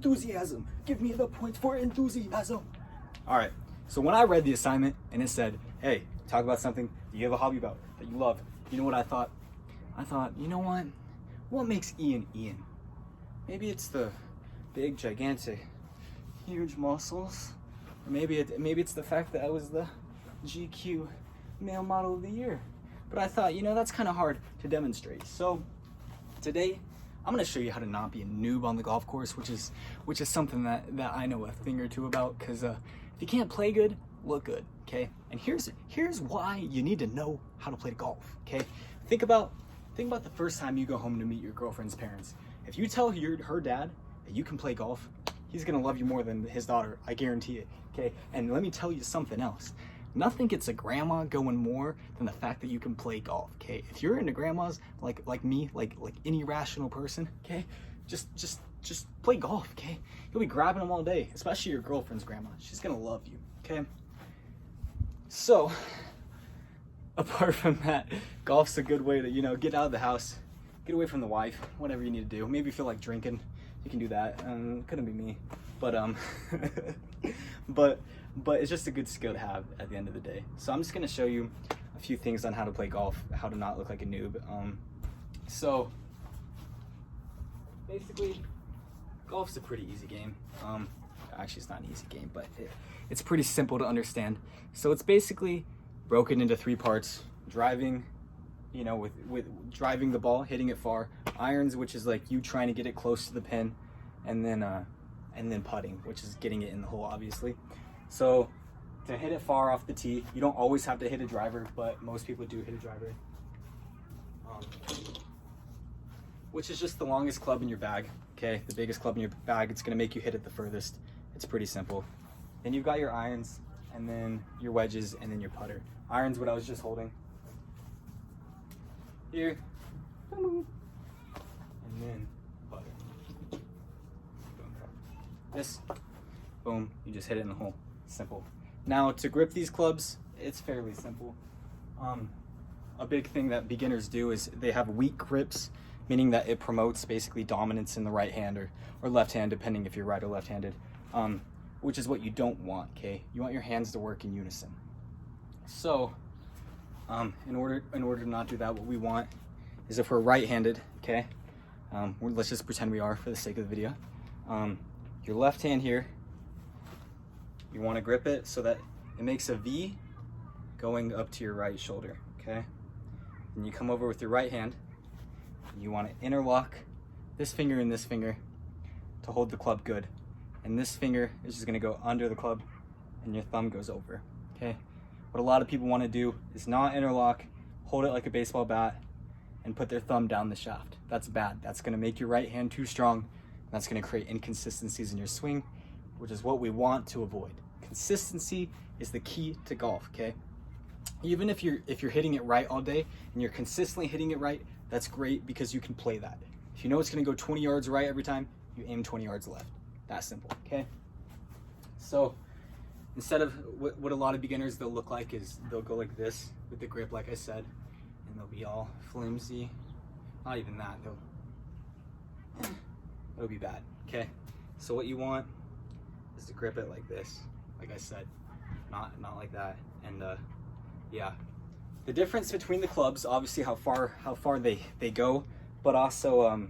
enthusiasm. Give me the points for enthusiasm. All right. So when I read the assignment and it said, hey, talk about something that you have a hobby about, that you love, you know what I thought? I thought, you know what? What makes Ian Ian? Maybe it's the big, gigantic, huge muscles. Or maybe it's the fact that I was the GQ male model of the year. But I thought, you know, that's kind of hard to demonstrate. So today, I'm gonna show you how to not be a noob on the golf course, which is something that I know a thing or two about, because if you can't play good, look good, okay? And here's why you need to know how to play golf, okay? Think about the first time you go home to meet your girlfriend's parents. If you tell her dad that you can play golf, he's gonna love you more than his daughter, I guarantee it, okay? And let me tell you something else. Nothing gets a grandma going more than the fact that you can play golf, okay? If you're into grandmas like me, like any rational person, okay? Just play golf, okay? You'll be grabbing them all day, especially your girlfriend's grandma. She's gonna love you, okay? So, apart from that, golf's a good way to, you know, get out of the house, get away from the wife, whatever you need to do. Maybe you feel like drinking, you can do that. Couldn't be me, but but it's just a good skill to have at the end of the day. So I'm just gonna show you a few things on how to play golf, how to not look like a noob. So basically, golf's a pretty easy game. Actually, it's not an easy game, but it's pretty simple to understand. So it's basically broken into 3 parts: driving, you know, with driving the ball, hitting it far; irons, which is like you trying to get it close to the pin; and then putting, which is getting it in the hole, obviously. So to hit it far off the tee, you don't always have to hit a driver, but most people do hit a driver, which is just the longest club in your bag, okay? The biggest club in your bag, it's gonna make you hit it the furthest. It's pretty simple. Then you've got your irons, and then your wedges, and then your putter. Irons, what I was just holding. Here, and then putter. This, boom, you just hit it in the hole. Simple. Now to grip these clubs, it's fairly simple. A big thing that beginners do is they have weak grips, meaning that it promotes basically dominance in the right hand or left hand, depending if you're right or left-handed, which is what you don't want, okay? You want your hands to work in unison. So in order to not do that, what we want is, if we're right-handed, okay, let's just pretend we are for the sake of the video. Your left hand here, you want to grip it so that it makes a V going up to your right shoulder, okay? And you come over with your right hand, and you want to interlock this finger and this finger to hold the club good. And this finger is just going to go under the club, and your thumb goes over, okay? What a lot of people want to do is not interlock, hold it like a baseball bat, and put their thumb down the shaft. That's bad. That's going to make your right hand too strong. That's going to create inconsistencies in your swing, which is what we want to avoid. Consistency is the key to golf, okay? Even if you're hitting it right all day and you're consistently hitting it right, that's great, because you can play that. If you know it's going to go 20 yards right every time, you aim 20 yards left. That simple, okay? So instead of what a lot of beginners they'll look like is they'll go like this with the grip, like I said, and they'll be all flimsy. Not even that, it'll be bad, okay? So what you want is to grip it like this, like I said, not like that. And yeah, the difference between the clubs, obviously how far they go, but also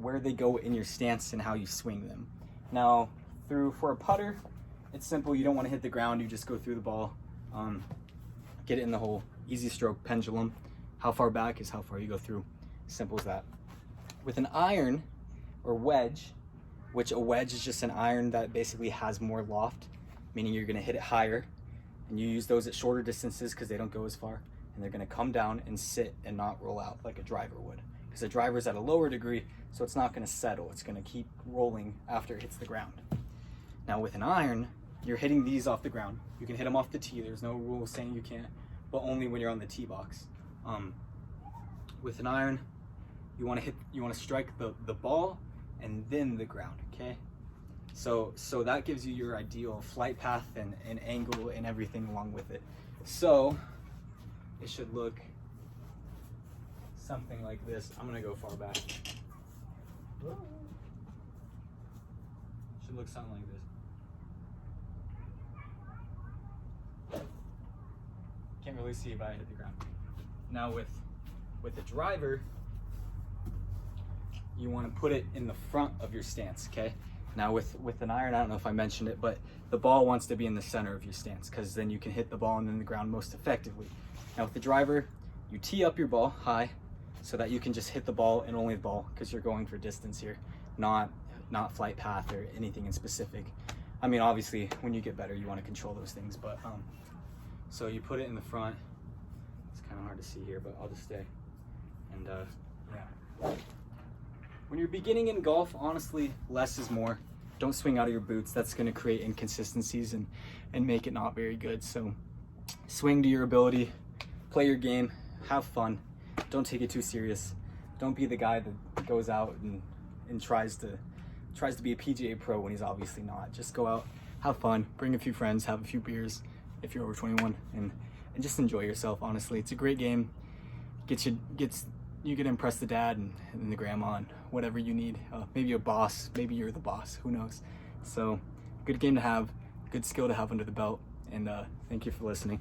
where they go in your stance and how you swing them. Now for a putter, it's simple. You don't want to hit the ground, you just go through the ball, get it in the hole. Easy stroke pendulum. How far back is how far you go through. Simple as that. With an iron or wedge, which a wedge is just an iron that basically has more loft, meaning you're going to hit it higher, and you use those at shorter distances because they don't go as far, and they're going to come down and sit and not roll out like a driver would, because a driver is at a lower degree, so it's not going to settle. It's going to keep rolling after it hits the ground. Now with an iron, you're hitting these off the ground. You can hit them off the tee. There's no rule saying you can't, but only when you're on the tee box. With an iron, you want to strike the ball and then the ground, okay? So that gives you your ideal flight path and angle and everything along with it. So it should look something like this. I'm gonna go far back. Should look something like this. Can't really see if I hit the ground. Now with the driver, you want to put it in the front of your stance, okay? Now with an iron, I don't know if I mentioned it, but the ball wants to be in the center of your stance because then you can hit the ball and then the ground most effectively. Now with the driver, you tee up your ball high so that you can just hit the ball and only the ball because you're going for distance here, not flight path or anything in specific. I mean, obviously, when you get better, you want to control those things, but so you put it in the front. It's kind of hard to see here, but I'll just stay. And yeah. When you're beginning in golf, honestly, less is more. Don't swing out of your boots. That's going to create inconsistencies and make it not very good. So swing to your ability, play your game, have fun. Don't take it too serious. Don't be the guy that goes out and tries to be a PGA pro when he's obviously not. Just go out, have fun, bring a few friends, have a few beers if you're over 21, and just enjoy yourself. Honestly, it's a great game. You can impress the dad and the grandma and whatever you need. Maybe a boss, maybe you're the boss, who knows. So good game to have, good skill to have under the belt, and thank you for listening.